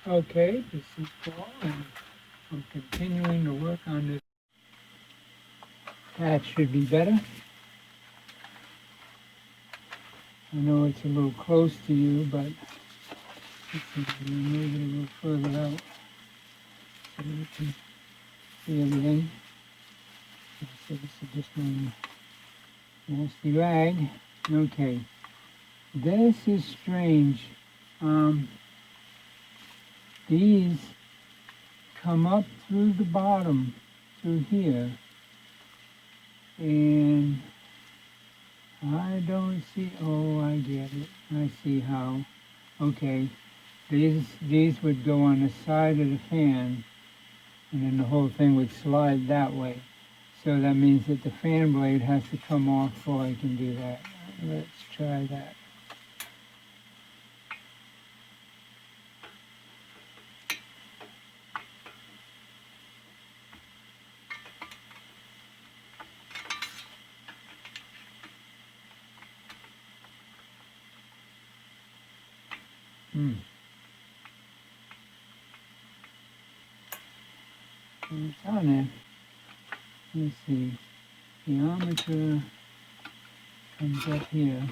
Okay, this is Paul, and I'm continuing to work on this. That should be better. I know it's a little close to you, but let's see, I'm going to move it a little further out so you can see everything. So this is just one nasty rag. Okay, this is strange. These come up through the bottom, through here, and I don't see, oh, I get it. I see how. Okay, these would go on the side of the fan, and then the whole thing would slide that way. So that means that the fan blade has to come off before I can do that. Let's try that. It's on there. Let's see. The armature comes up here.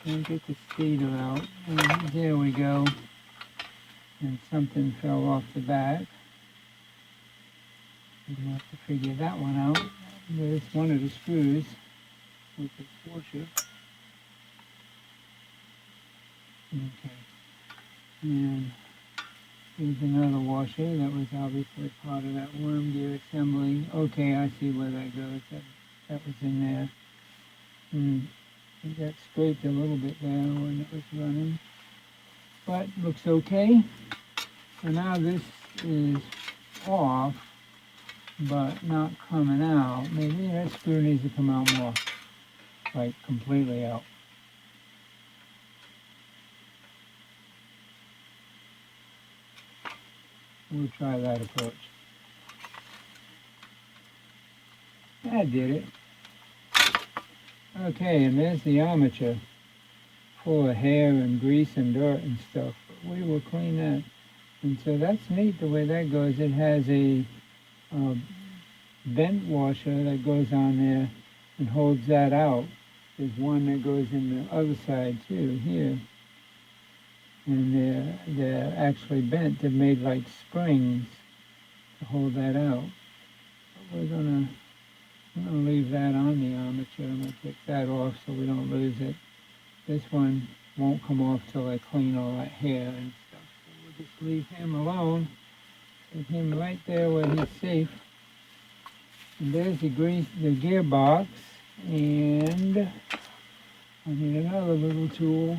Can't get the stator out. And there we go. And something fell off the back. We'll have to figure that one out. There's one of the screws with the washer. Okay. And here's another washer that was obviously part of that worm gear assembly. Okay, I see where that goes. That was in there. It got scraped a little bit there when it was running. But looks okay. So now this is off, but not coming out. Maybe that screw needs to come out more, like completely out. We'll try that approach. That did it. Okay, and there's the armature, full of hair and grease and dirt and stuff. But we will clean that. And so that's neat the way that goes. It has a vent washer that goes on there and holds that out. There's one that goes in the other side too, here. And they're actually bent. They're made like springs to hold that out. But I'm gonna leave that on the armature. I'm gonna take that off so we don't lose it. This one won't come off till I clean all that hair and stuff. So we'll just leave him alone. Put him right there where he's safe. And there's the gearbox. And I need another little tool.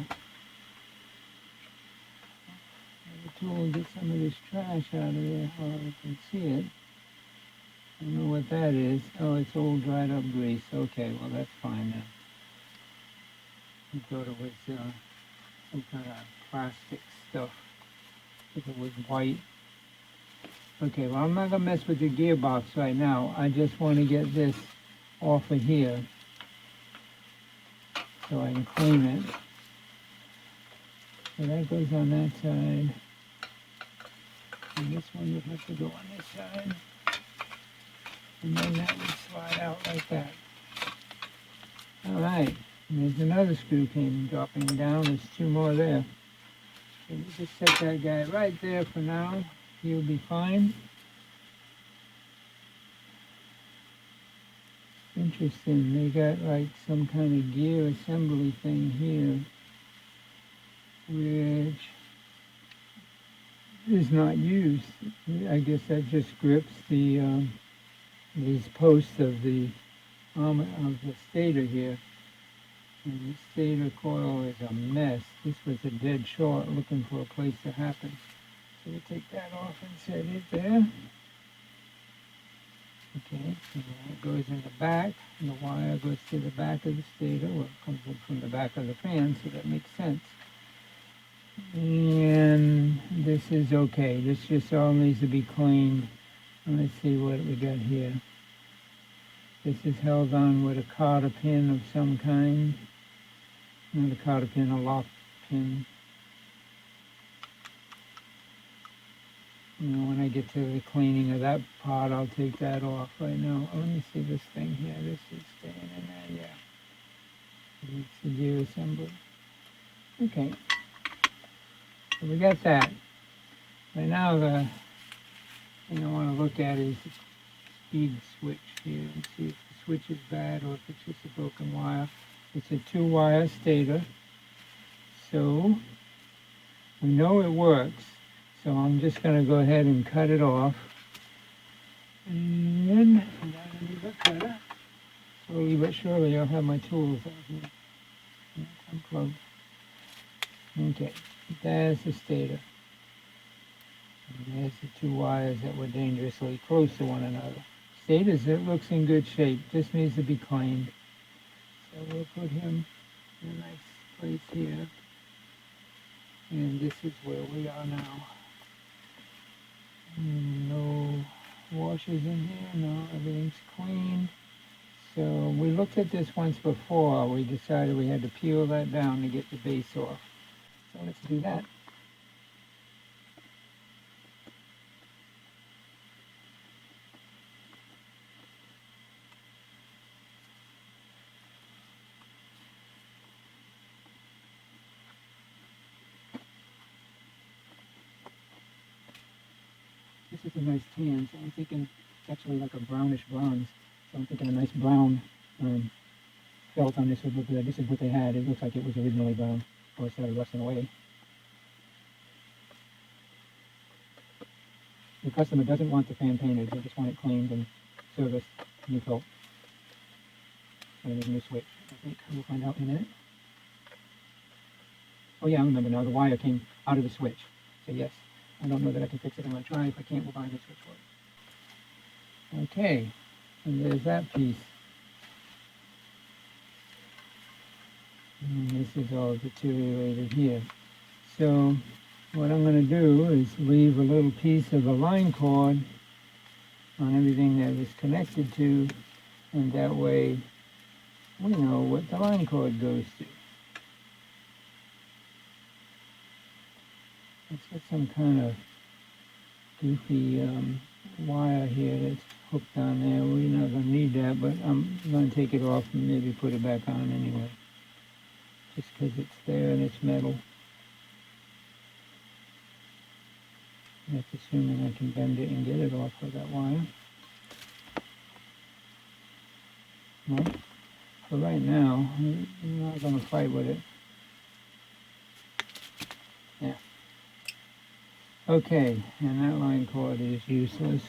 Tool and get some of this trash out of there so I can see it. I don't know what that is. Oh, it's old dried up grease. Okay, well that's fine now. I thought it was some kind of plastic stuff. If it was white. Okay, well I'm not going to mess with the gearbox right now. I just want to get this off of here so I can clean it. So that goes on that side. And this one would have to go on this side. And then that would slide out like that. All right. And there's another screw came dropping down. There's two more there. So we just set that guy right there for now. He'll be fine. Interesting. They got like some kind of gear assembly thing here, which is not used. I guess that just grips the these posts of the stator here. And the stator coil is a mess. This was a dead short looking for a place to happen. So we'll take that off and set it there. Okay, so it goes in the back, and the wire goes to the back of the stator, or it comes in from the back of the fan, so that makes sense. And this is okay. This just all needs to be cleaned. Let's see what we got here. This is held on with a cotter pin of some kind. Not a cotter pin, a lock pin. You know, when I get to the cleaning of that part, I'll take that off. Right now, let me see this thing here. This is staying in there, yeah. It's the gear assembly. Okay, so we got that. Right now, the thing I want to look at is the speed switch here and see if the switch is bad or if it's just a broken wire. It's a 2-wire stator, so we know it works. So I'm just going to go ahead and cut it off. And then I'm going to use a cutter. Slowly but surely I'll have my tools out here. I'm close. Okay, there's the stator. And there's the 2 wires that were dangerously close to one another. Stator's, it looks in good shape. Just needs to be cleaned. So we'll put him in a nice place here. And this is where we are now. No washers in here, no, everything's cleaned. So we looked at this once before. We decided we had to peel that down to get the base off. So let's do that. This is a nice tan, so I'm thinking it's actually like a brownish bronze. So I'm thinking a nice brown felt on this would look good. This is what they had. It looks like it was originally brown before it started rusting away. The customer doesn't want the fan painted. They just want it cleaned and serviced, new felt. And there's a new switch. I think we'll find out in a minute. Oh yeah, I remember now. The wire came out of the switch. So yes, I don't know that I can fix it. I'm going to try. If I can't, we'll buy a new switch for it. Okay, and there's that piece. And this is all deteriorated here. So what I'm going to do is leave a little piece of the line cord on everything that is connected to, and that way we know what the line cord goes to. Let's get some kind of goofy wire here that's hooked on there. We're not going to need that, but I'm going to take it off and maybe put it back on anyway. Just because it's there and it's metal. That's assuming I can bend it and get it off of that wire. Well, for right now, I'm not going to fight with it. Yeah. Okay, and that line cord is useless.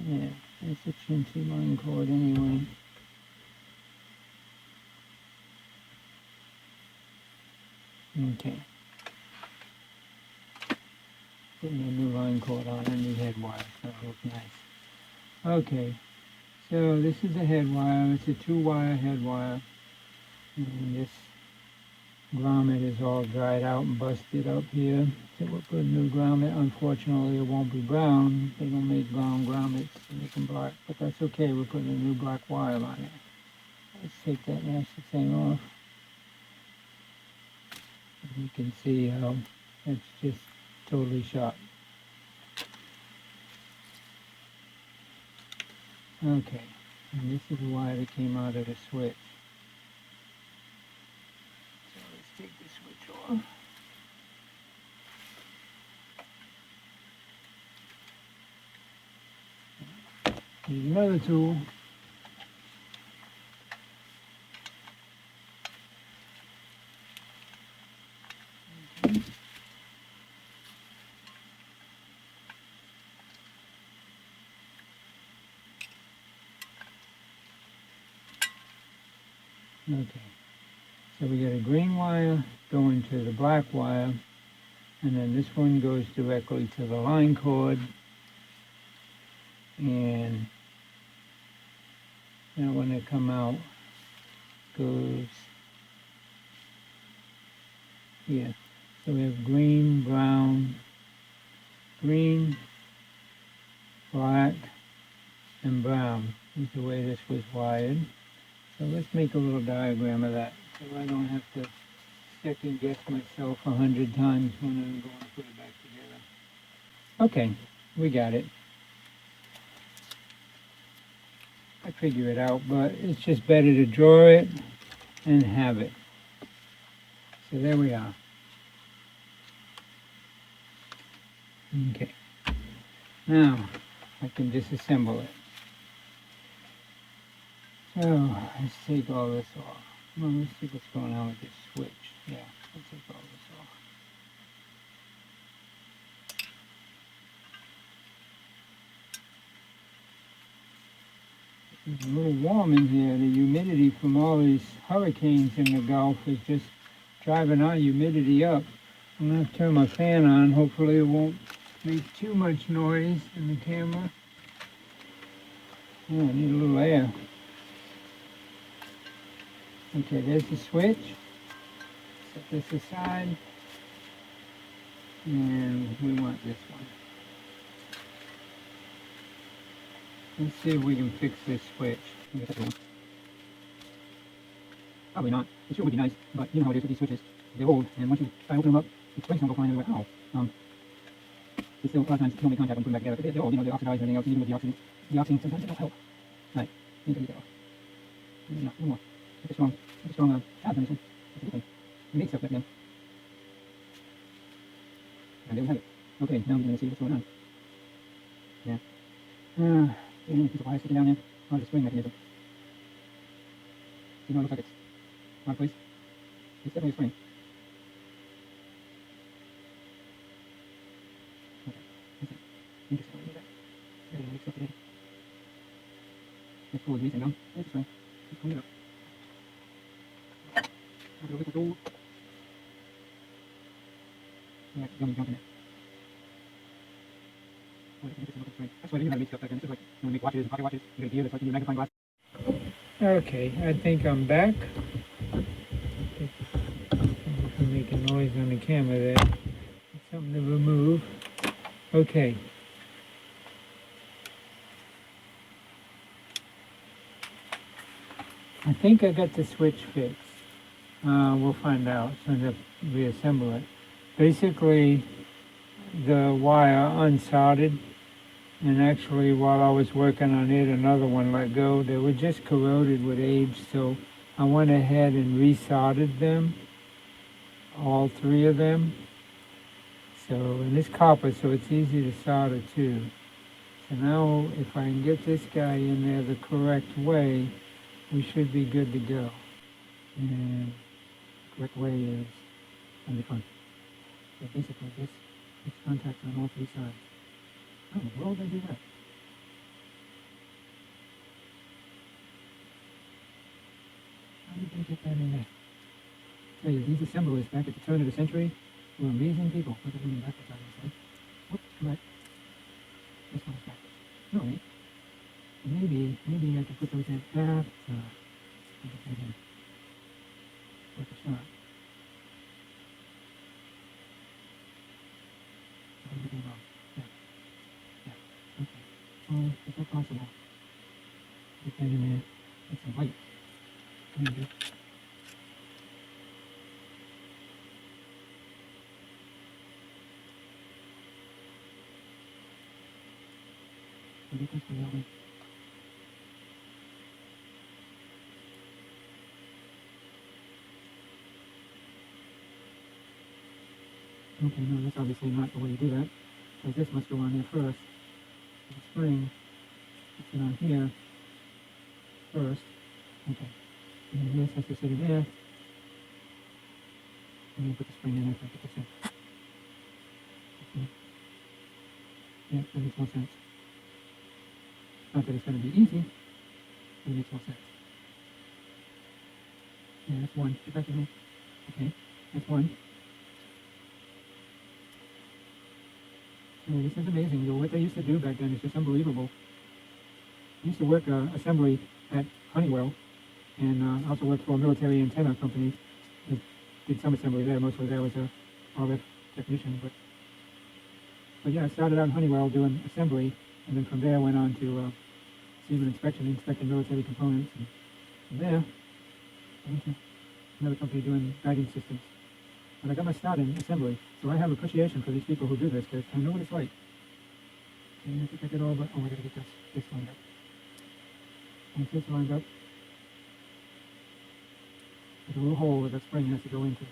Yeah, it's a chintzy line cord anyway. Okay. Putting a new line cord on a new head wire. That'll look nice. Okay, so this is a head wire. It's a 2-wire head wire. And this grommet is all dried out and busted up here. So we'll put a new grommet. Unfortunately, it won't be brown. They don't make brown grommets. They make them black. But that's okay. We're putting a new black wire on it. Let's take that nasty thing off. And you can see how it's just totally shot. Okay, and this is the wire that came out of the switch. So let's take the switch off. Here's another tool. Okay, so we got a green wire going to the black wire, and then this one goes directly to the line cord, and that one that come out goes here. So we have green, brown, green, black, and brown is the way this was wired. So let's make a little diagram of that, so I don't have to second guess myself 100 times when I'm going to put it back together. Okay, we got it. I figure it out, but it's just better to draw it and have it. So there we are. Okay. Now I can disassemble it. So let's take all this off. Well, let's see what's going on with this switch. Yeah, let's take all this off. It's a little warm in here. The humidity from all these hurricanes in the Gulf is just driving our humidity up. I'm going to turn my fan on. Hopefully it won't make too much noise in the camera. Oh, I need a little air. Okay, there's the switch. Set this aside. And we want this one. Let's see if we can fix this switch. Probably not. It sure would be nice, but you know how it is with these switches. They're old, and once you try to open them up, the springs don't go flying everywhere. They still, a lot of times, you don't make contact when putting them back together. They're old, you know, they're oxidized and everything else, even with the oxygen sometimes they don't help. Right, need to get that off. No, no more. It's a strong tab on this one. That's a good thing. We made stuff back then. And there we have it. Okay, now we're going to see what's going on. Yeah. There's a piece of wire sticking down there. Oh, the spring mechanism. You know, it looks like it's out of place. It's definitely a spring. Okay, that's it. Interesting. What is that? Very mixed up today. Let's pull the grease down. There's the spring. Let's clean it up. A little bit of gold. Yeah, yummy junk in there. That's why they do have to make stuff back then. It's just like when we make watches and pocket watches, you get a gear that's like a magnifying glass. Okay, I think I'm back. I'm making noise on the camera there. It's something to remove. Okay. I think I got the switch fixed. We'll find out as soon as I reassemble it. Basically, the wire unsoldered, and actually while I was working on it, another one let go. They were just corroded with age, so I went ahead and resoldered them, all three of them. So, and it's copper, so it's easy to solder too. So now if I can get this guy in there the correct way, we should be good to go. And the correct way is on the front. So basically this contacts on all three sides. How in the world did I do that? How did they get that in there? I tell you, these assemblers back at the turn of the century were amazing people. Look at them backwards, I say. Whoops, correct. This one's backwards. No, wait. Maybe I could put those in that. Put it in. Worth a shot. Everything wrong. Yeah. Okay. Oh, is that possible? Put that in there. Get some light. Maybe. Get this one out. Okay, no, that's obviously not the way you do that. So this must go on there first. The spring, puts it on here first. Okay. And then this has to sit in there. And then put the spring in there after I put this in. Okay. Yeah, that makes more sense. Not that it's going to be easy, but it makes more sense. Yeah, that's one. Get back to me. Okay, that's one. This is amazing. What they used to do back then is just unbelievable. I used to work assembly at Honeywell, and also worked for a military antenna company. I did some assembly there. Mostly there was a RF technician, but yeah, I started out in Honeywell doing assembly, and then from there went on to Seaman inspection, inspecting military components. And From there, I went to another company doing guiding systems. And I got my start in assembly, so I have appreciation for these people who do this, because I know what it's like. And I think I did all but, oh, I gotta get this lined up. Once this lined up, there's a little hole that the spring has to go into.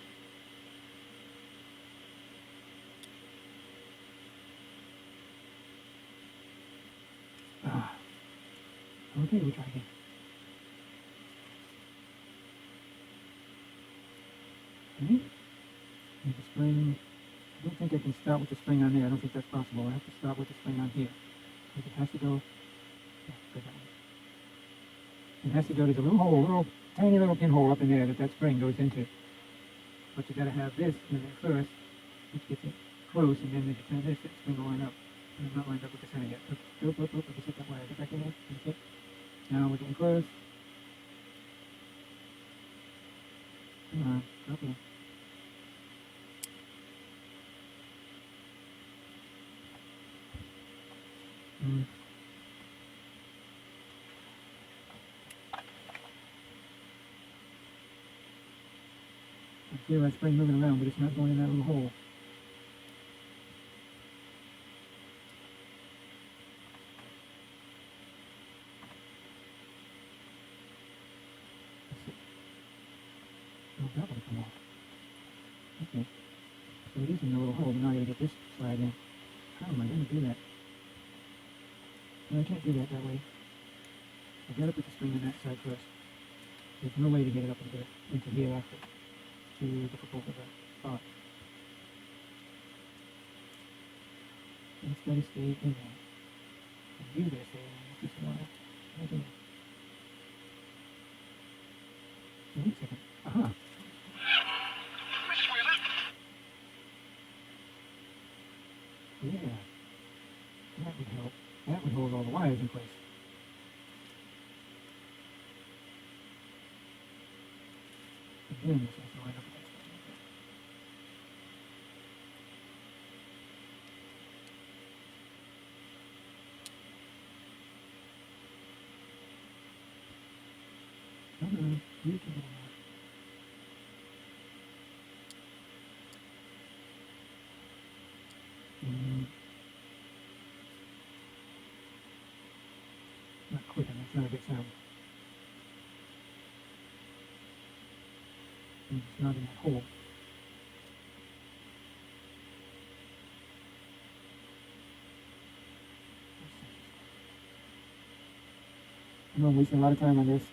Okay, we'll try again. Okay. And the spring, I don't think I can start with the spring on there. I don't think that's possible. I have to start with the spring on here. Because it has to go, yeah, go that way. It has to go, there's a little hole, a little tiny little pinhole up in there that spring goes into. But you gotta have this in there first, which gets it close, and then if you turn this, that spring will line up. And it's not lined up with the center yet. Look, if you sit that way, get back in there, and sit. Now we're getting close. Come on, drop in. I feel that spring moving around, but it's not going in that little hole. Oh, that will come off. Okay. So it is in the little hole, but now I gotta get this slide in. How am I gonna do that? No, I can't do that way. I gotta put the spring on that side first. There's no way to get it up into here after. Too difficult of a thought. It's gotta stay in there. And you gotta stay in there. Just a while. Right in there. Wait a second. Aha. Yeah. That would help. That would hold all the wires in place. Again, this has to line up with that stuff like that. No, you can do that. Not clicking, that's not a good sound. And it's not in that hole. I know I'm wasting a lot of time on this.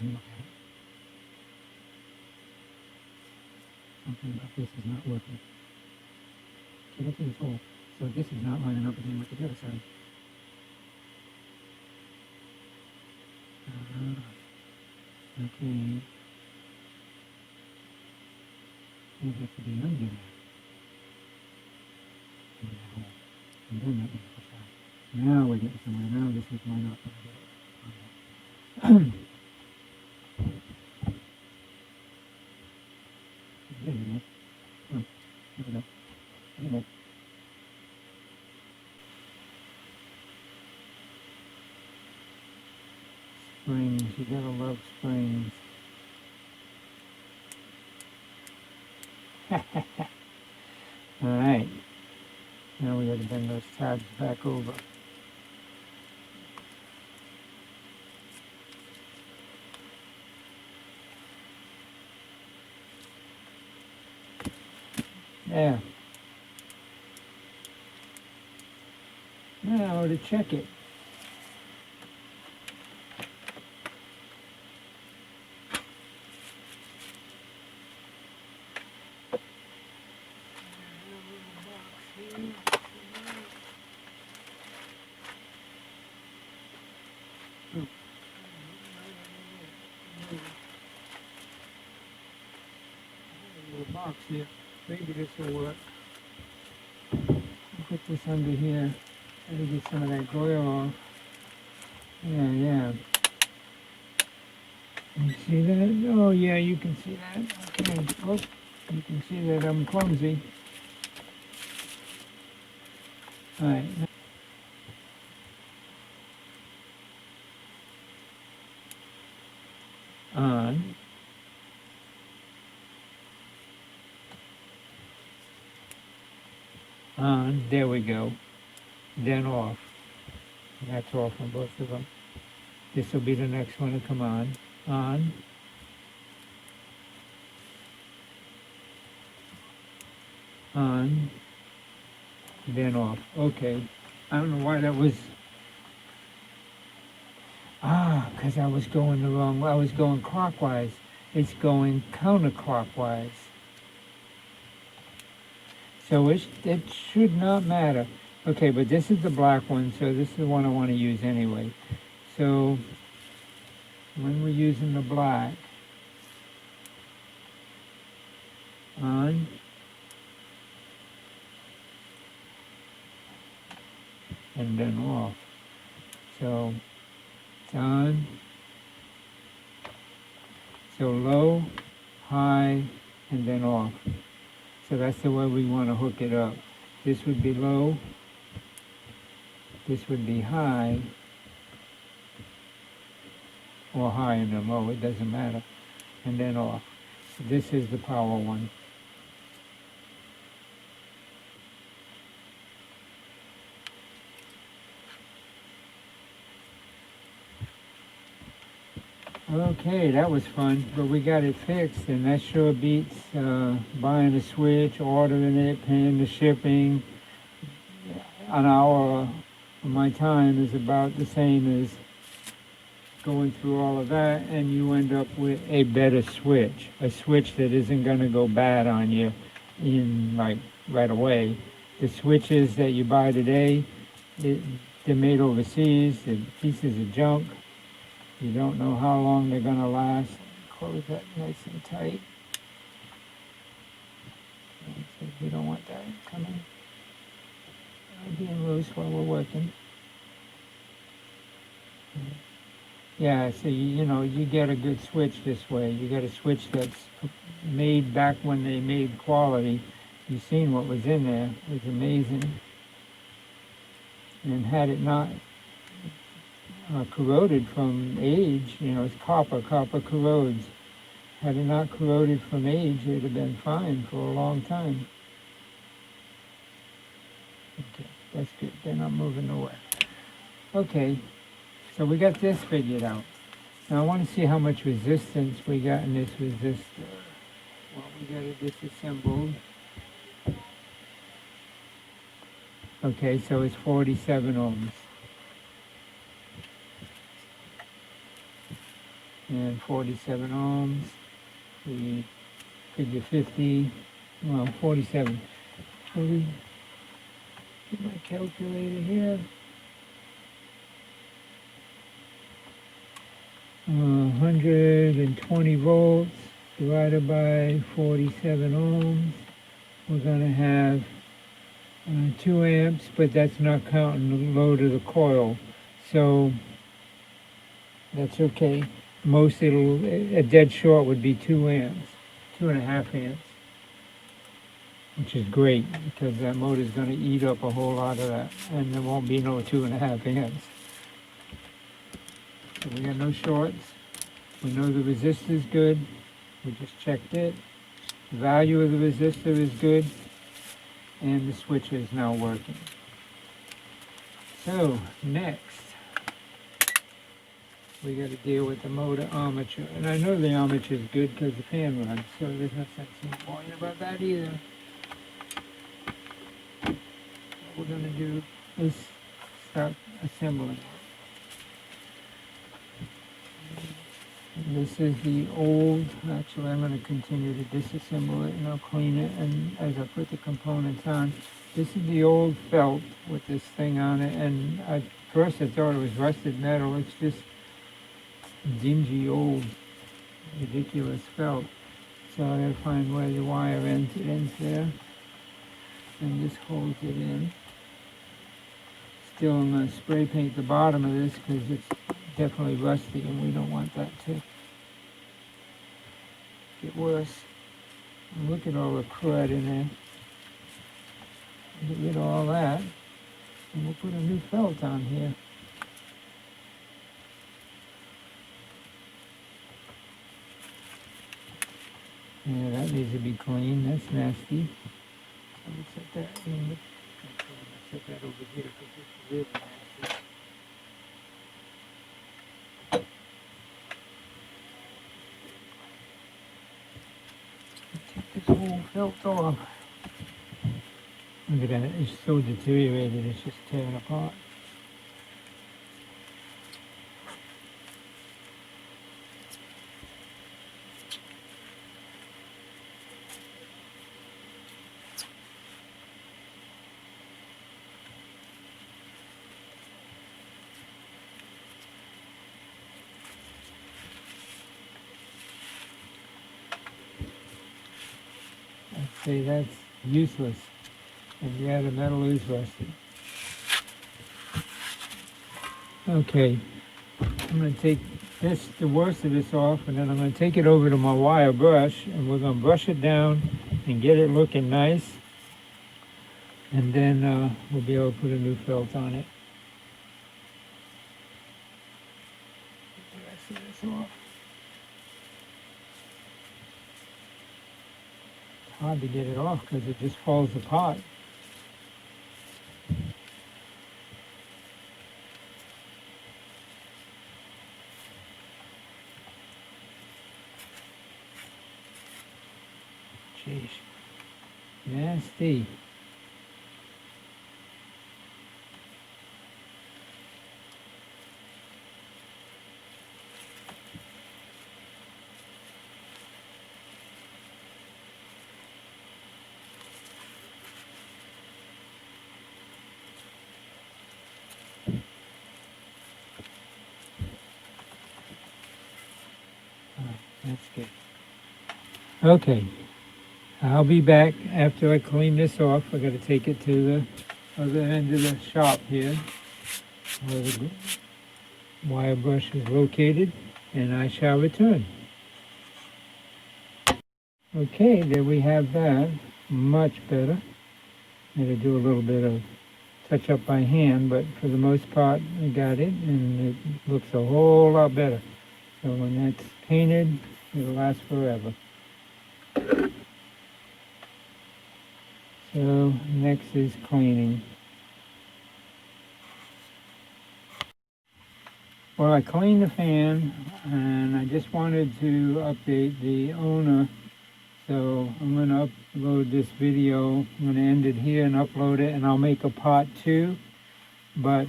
Look at it. Something about this is not working. So look at this hole. So this is not lining up again with the other side. Okay. It has to be under there. In that hole. And then that needs to push out. Now we're getting somewhere. Now this is line up. There you go. Oh, there we go. Anyway. Springs, you gotta love springs. Alright. Now we gotta bend those tabs back over. There. Now to check it. Little box here. Maybe this will work. Put this under here. Try to get some of that glare off. Yeah. You see that? Oh, yeah, you can see that. Okay. Oh, you can see that I'm clumsy. All right. On. On. There we go. Then off. That's off on both of them. This will be the next one to come on. On. On. Then off. Okay. I don't know why that was. Because I was going the wrong way. I was going clockwise. It's going counterclockwise. So it should not matter. Okay, but this is the black one, so this is the one I want to use anyway. So when we're using the black, on, and then off. So it's on, so low, high, and then off. So that's the way we want to hook it up. This would be low, this would be high, or high and then low, it doesn't matter, and then off. So this is the power one. Okay, that was fun, but we got it fixed, and that sure beats buying a switch, ordering it, paying the shipping. An hour of my time is about the same as going through all of that, and you end up with a better switch, a switch that isn't going to go bad on you in like right away. The switches that you buy today, they're made overseas, they're pieces of junk. You don't know how long they're going to last. Close that nice and tight. We don't want that coming being loose while we're working. Yeah, so you get a good switch this way. You get a switch that's made back when they made quality. You've seen what was in there. It was amazing. And had it not corroded from age, it's copper corrodes. Had it not corroded from age, it'd have been fine for a long time. Okay, that's good. They're not moving nowhere. Okay, so we got this figured out. Now I want to see how much resistance we got in this resistor. Well, we got it disassembled. Okay, so it's 47 ohms. And 47 ohms, we figure 50, well, 47. So we get my calculator here. 120 volts divided by 47 ohms. We're going to have 2 amps, but that's not counting the load of the coil. So that's okay. Most a dead short would be 2 amps, 2.5 amps, which is great because that motor is going to eat up a whole lot of that, and there won't be no 2.5 amps. So we got no shorts. We know the resistor is good. We just checked it. The value of the resistor is good, and the switch is now working. So next, we got to deal with the motor armature. And I know the armature is good because the fan runs, so there's no sense in worrying about that either. What we're going to do is start assembling it. This is the old, actually I'm going to continue to disassemble it and I'll clean it, and as I put the components on, this is the old felt with this thing on it, and at first I thought it was rusted metal. It's just dingy old ridiculous felt. So I gotta find where the wire ends. It ends there, and this holds it in. Still, I'm gonna spray paint the bottom of this because it's definitely rusty and we don't want that to get worse. And look at all the crud in there. Get rid of all that. And we'll put a new felt on here. Yeah, that needs to be clean. That's nasty. Let me set that in. Set that over here because it's really nasty. Take this whole felt off. Look at that. It's so deteriorated. It's just tearing apart. I'd say that's useless. And yeah, the metal is rusted. Okay, I'm going to take this, the worst of this off, and then I'm going to take it over to my wire brush, and we're going to brush it down and get it looking nice. And then we'll be able to put a new felt on it. Take the rest of this off. It's hard to get it off because it just falls apart. Jeez, nasty. That's good. Okay. I'll be back after I clean this off. I got to take it to the other end of the shop here, where the wire brush is located, and I shall return. Okay, there we have that. Much better. I had to do a little bit of touch up by hand, but for the most part, I got it, and it looks a whole lot better. So when that's painted, it'll last forever. So next is cleaning. Well, I cleaned the fan, and I just wanted to update the owner. So I'm going to upload this video. I'm going to end it here and upload it, and I'll make a part 2. But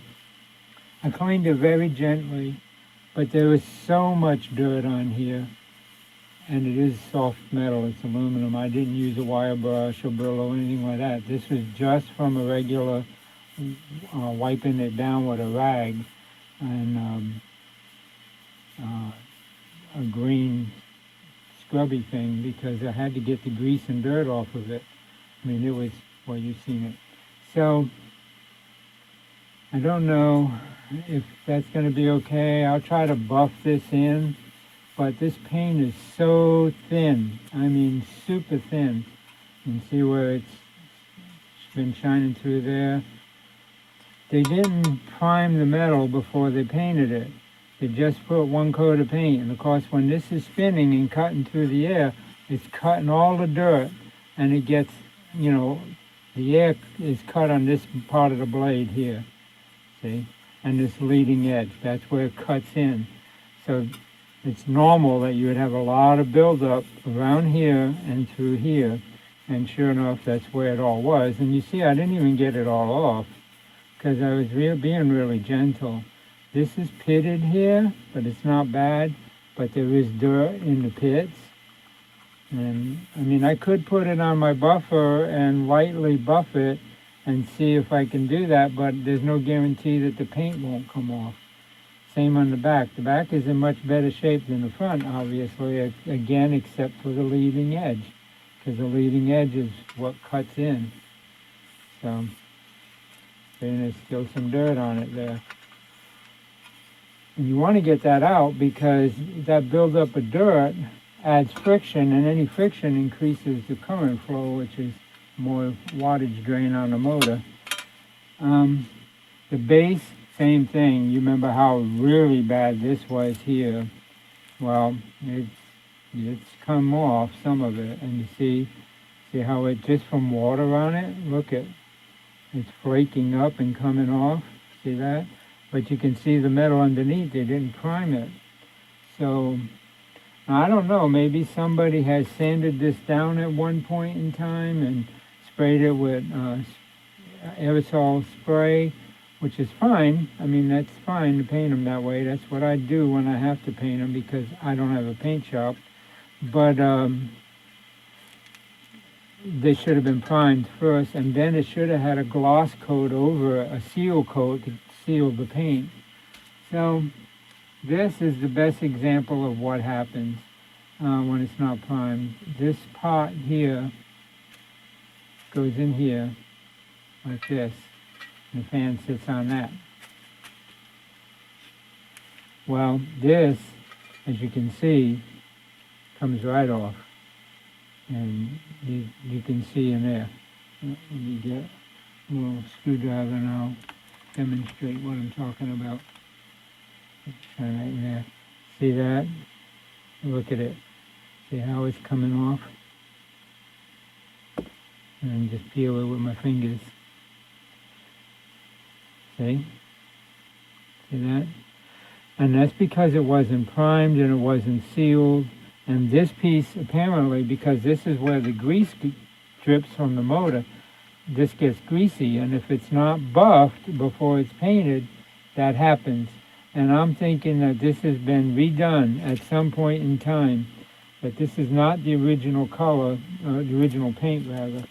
I cleaned it very gently, but there was so much dirt on here. And it is soft metal, it's aluminum. I didn't use a wire brush or Brillo or anything like that. This was just from a regular wiping it down with a rag and a green scrubby thing because I had to get the grease and dirt off of it. I mean, it was, well, you've seen it. So, I don't know if that's going to be okay. I'll try to buff this in. But this paint is so thin. I mean, super thin. You can see where it's been shining through there. They didn't prime the metal before they painted it. They just put one coat of paint. And of course, when this is spinning and cutting through the air, it's cutting all the dirt. And it gets, you know, the air is cut on this part of the blade here. See? And this leading edge. That's where it cuts in. So it's normal that you would have a lot of buildup around here and through here, and sure enough, that's where it all was. And you see, I didn't even get it all off because I was being really gentle. This is pitted here, but it's not bad, but there is dirt in the pits. And I mean, I could put it on my buffer and lightly buff it and see if I can do that, but there's no guarantee that the paint won't come off. Same on the back. The back is in much better shape than the front, obviously, again, except for the leading edge, because the leading edge is what cuts in. So, then there's still some dirt on it there. And you want to get that out because that buildup of dirt adds friction, and any friction increases the current flow, which is more wattage drain on the motor. The base, same thing. You remember how really bad this was here. Well, it's come off, some of it, and you see how it, just from water on it, look at, it's flaking up and coming off, see that? But you can see the metal underneath, they didn't prime it. So, I don't know, maybe somebody has sanded this down at one point in time and sprayed it with aerosol spray, which is fine. I mean, that's fine to paint them that way. That's what I do when I have to paint them because I don't have a paint shop. But they should have been primed first, and then it should have had a gloss coat over a seal coat to seal the paint. So this is the best example of what happens when it's not primed. This pot here goes in here like this, and the fan sits on that. Well, this, as you can see, comes right off, and you can see in there. Let me get a little screwdriver and I'll demonstrate what I'm talking about. Shine right in there. See that? Look at it. See how it's coming off? And just peel it with my fingers. See? See that? And that's because it wasn't primed and it wasn't sealed. And this piece, apparently, because this is where the grease drips from the motor, this gets greasy. And if it's not buffed before it's painted, that happens. And I'm thinking that this has been redone at some point in time, that this is not the original color, the original paint rather.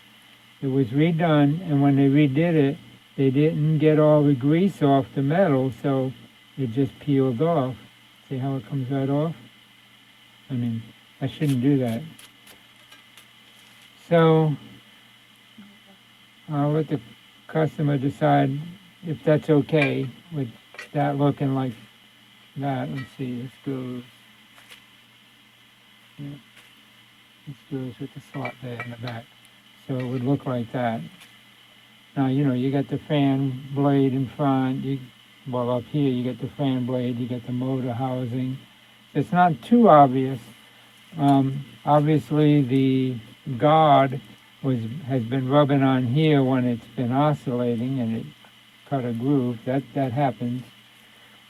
It was redone, and when they redid it, they didn't get all the grease off the metal, so it just peeled off. See how it comes right off? I mean, I shouldn't do that. So I'll let the customer decide if that's okay with that looking like that. Let's see, this goes, yeah, this goes with the slot there in the back. So it would look like that. Now, you know, you got the fan blade in front, well, up here you get the fan blade, you get the motor housing. It's not too obvious. Obviously the guard has been rubbing on here when it's been oscillating and it cut a groove. That happens.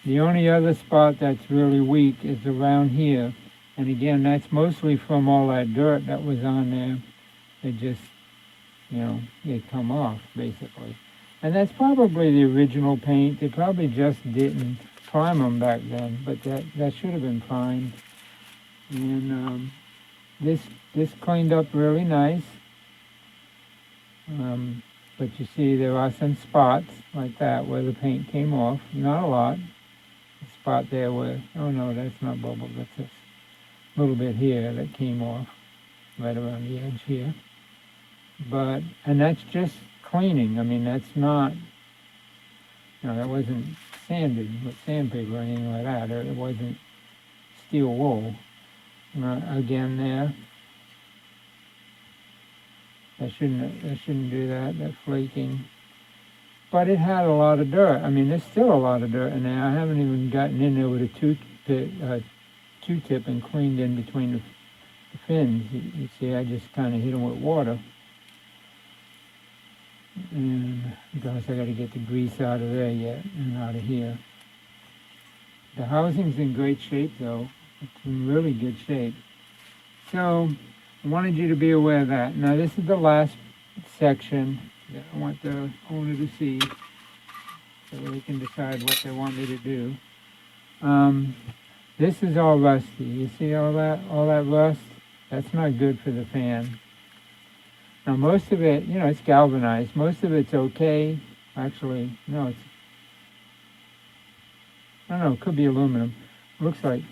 The only other spot that's really weak is around here. And again, that's mostly from all that dirt that was on there. It just, you know, it come off basically. And that's probably the original paint. They probably just didn't prime them back then, but that should have been primed. And this cleaned up really nice. But you see there are some spots like that where the paint came off. Not a lot. A spot there where, oh no, that's not bubble, that's this little bit here that came off right around the edge here. But, and that's just cleaning. I mean, that's not, you know, that wasn't sanded with sandpaper or anything like that. It wasn't steel wool. Again there. I shouldn't do that, that flaking. But it had a lot of dirt. I mean, there's still a lot of dirt in there. I haven't even gotten in there with a Q-tip and cleaned in between the fins. You see, I just kind of hit them with water. And because I got to get the grease out of there yet and out of here. The housing's in great shape though. It's in really good shape. So I wanted you to be aware of that. Now this is the last section that I want the owner to see so they can decide what they want me to do. This is all rusty. You see all that rust? That's not good for the fan. Now most of it, you know, it's galvanized. Most of it's okay. Actually, no, it's, I don't know, it could be aluminum. It looks like,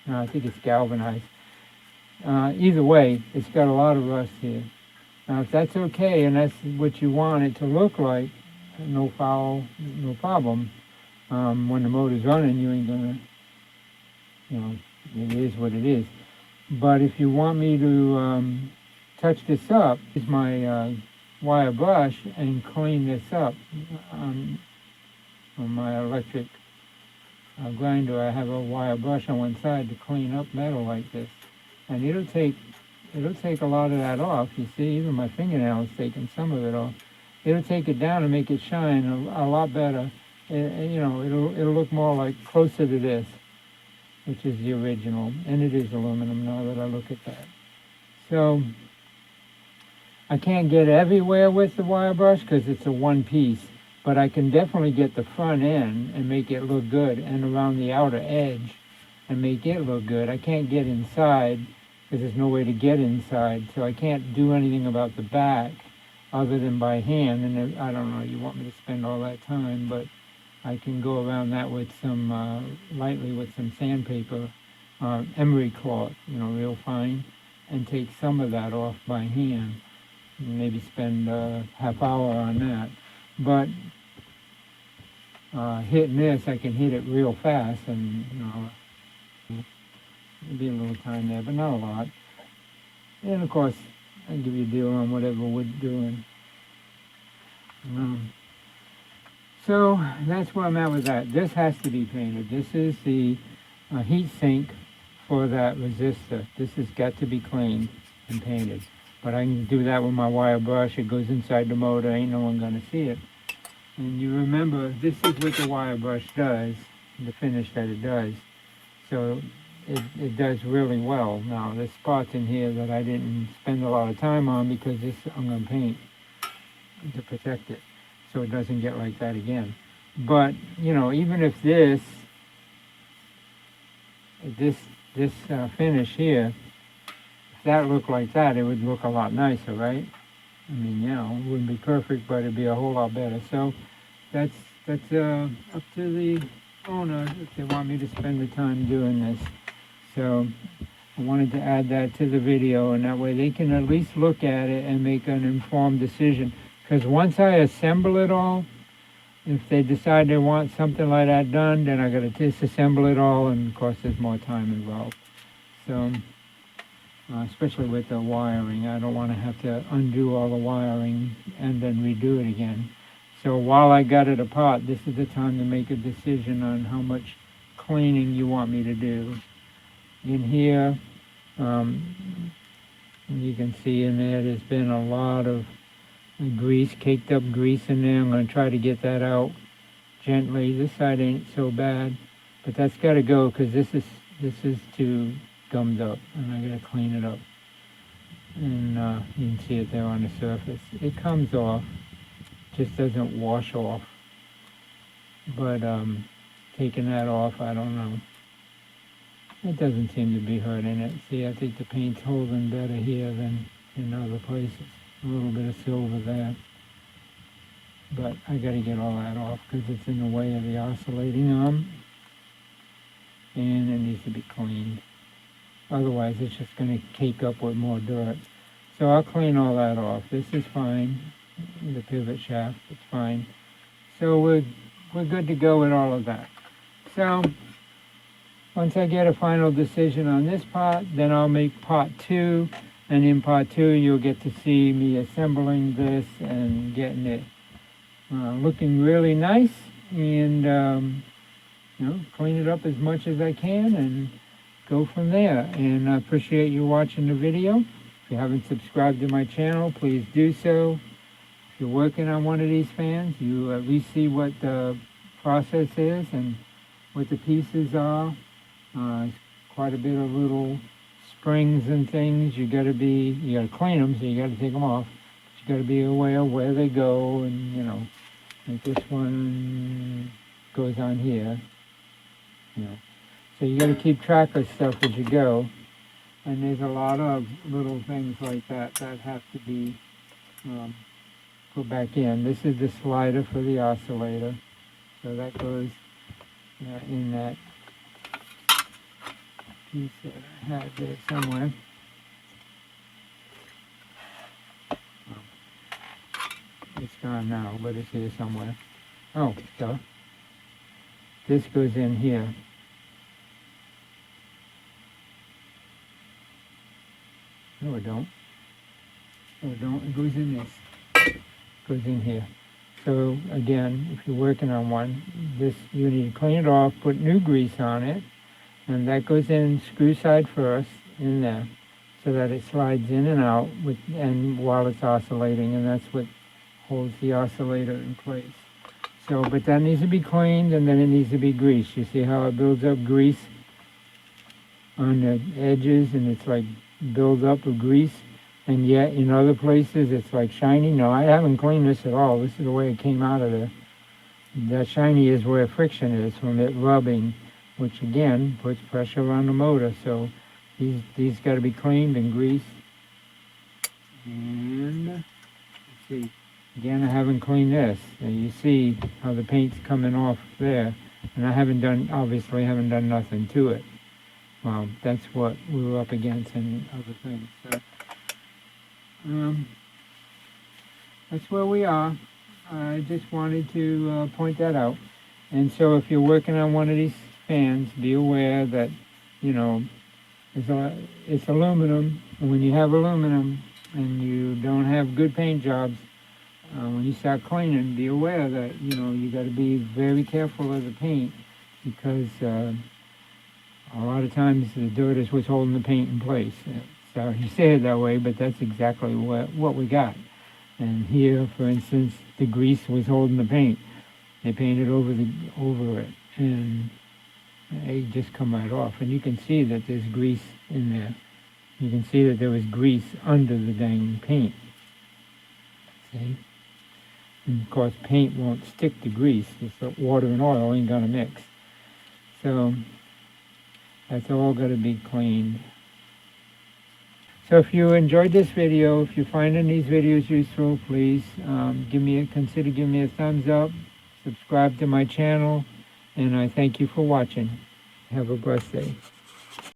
no, I think it's galvanized. Either way, it's got a lot of rust here. Now if that's okay and that's what you want it to look like, no foul, no problem. When the motor's running, you ain't gonna you know, it is what it is. But if you want me to touch this up, use my wire brush and clean this up on my electric grinder. I have a wire brush on one side to clean up metal like this, and it'll take a lot of that off. You see, even my fingernail is taking some of it off. It'll take it down and make it shine a lot better. You know, it'll look more like closer to this, which is the original, and it is aluminum now that I look at that. So I can't get everywhere with the wire brush because it's a one piece, but I can definitely get the front end and make it look good, and around the outer edge and make it look good. I can't get inside because there's no way to get inside, so I can't do anything about the back other than by hand. And I don't know, you want me to spend all that time, but I can go around that with some, lightly with some sandpaper, emery cloth, you know, real fine, and take some of that off by hand. Maybe spend a half hour on that. But hitting this, I can hit it real fast, and you know, maybe a little time there, but not a lot. And of course, I'll give you a deal on whatever we're doing. So that's where I'm at with that. This has to be painted. This is the heat sink for that resistor. This has got to be cleaned and painted. But I can do that with my wire brush. It goes inside the motor. Ain't no one gonna see it. And you remember, this is what the wire brush does, the finish that it does. So it does really well. Now, there's spots in here that I didn't spend a lot of time on because this I'm gonna paint to protect it, so it doesn't get like that again. But, you know, even if this finish here, if that looked like that, it would look a lot nicer, right? I mean, you know, it wouldn't be perfect, but it'd be a whole lot better. So that's up to the owner if they want me to spend the time doing this. So I wanted to add that to the video, and that way they can at least look at it and make an informed decision. Because once I assemble it all, if they decide they want something like that done, then I got to disassemble it all, and of course there's more time involved. So, especially with the wiring, I don't want to have to undo all the wiring and then redo it again. So while I got it apart, this is the time to make a decision on how much cleaning you want me to do. In here, you can see in there's been a lot of grease, caked up grease in there. I'm going to try to get that out gently. This side ain't so bad, but that's got to go because this is too gummed up, and I got to clean it up. And you can see it there on the surface. It comes off, just doesn't wash off. But taking that off, I don't know. It doesn't seem to be hurting it. See, I think the paint's holding better here than in other places. A little bit of silver there. But I got to get all that off because it's in the way of the oscillating arm. And it needs to be cleaned. Otherwise, it's just going to cake up with more dirt. So I'll clean all that off. This is fine. The pivot shaft, it's fine. So we're good to go with all of that. So once I get a final decision on this part, then I'll make part 2. And in part 2, you'll get to see me assembling this and getting it looking really nice. And, you know, clean it up as much as I can and go from there. And I appreciate you watching the video. If you haven't subscribed to my channel, please do so. If you're working on one of these fans, you at least see what the process is and what the pieces are. Quite a bit of little springs and things. You got to clean them, so you got to take them off. But you got to be aware of where they go, and you know, like this one goes on here. You know, so you got to keep track of stuff as you go. And there's a lot of little things like that that have to be put back in. This is the slider for the oscillator, so that goes in that piece that I had there somewhere. It's gone now, but it's here somewhere. Oh, so this goes in here. No, it don't. No, it don't. It goes in this. It goes in here. So again, if you're working on one, you need to clean it off, put new grease on it, and that goes in screw side first in there, so that it slides in and out and while it's oscillating, and that's what holds the oscillator in place. So, but that needs to be cleaned, and then it needs to be greased. You see how it builds up grease on the edges, and it's like builds up with grease, and yet in other places it's like shiny. No, I haven't cleaned this at all. This is the way it came out of there. That shiny is where friction is from it rubbing, which again puts pressure on the motor. So these got to be cleaned and greased. And let's see. Again, I haven't cleaned this. And you see how the paint's coming off there, and I obviously haven't done nothing to it. Well, that's what we were up against and other things. So, that's where we are. I just wanted to point that out. And so if you're working on one of these fans, be aware that, you know, it's aluminum. And when you have aluminum and you don't have good paint jobs, when you start cleaning, be aware that, you know, you got to be very careful of the paint, because a lot of times the dirt is what's holding the paint in place. Sorry to say it that way, but that's exactly what we got. And here, for instance, the grease was holding the paint. They painted over it, and it just come right off. And you can see that there's grease in there. You can see that there was grease under the dang paint. See? And of course, paint won't stick to grease. It's water and oil ain't gonna mix. So that's all got to be cleaned. So if you enjoyed this video, if you're finding these videos useful, please consider giving me a thumbs up, subscribe to my channel, and I thank you for watching. Have a blessed day.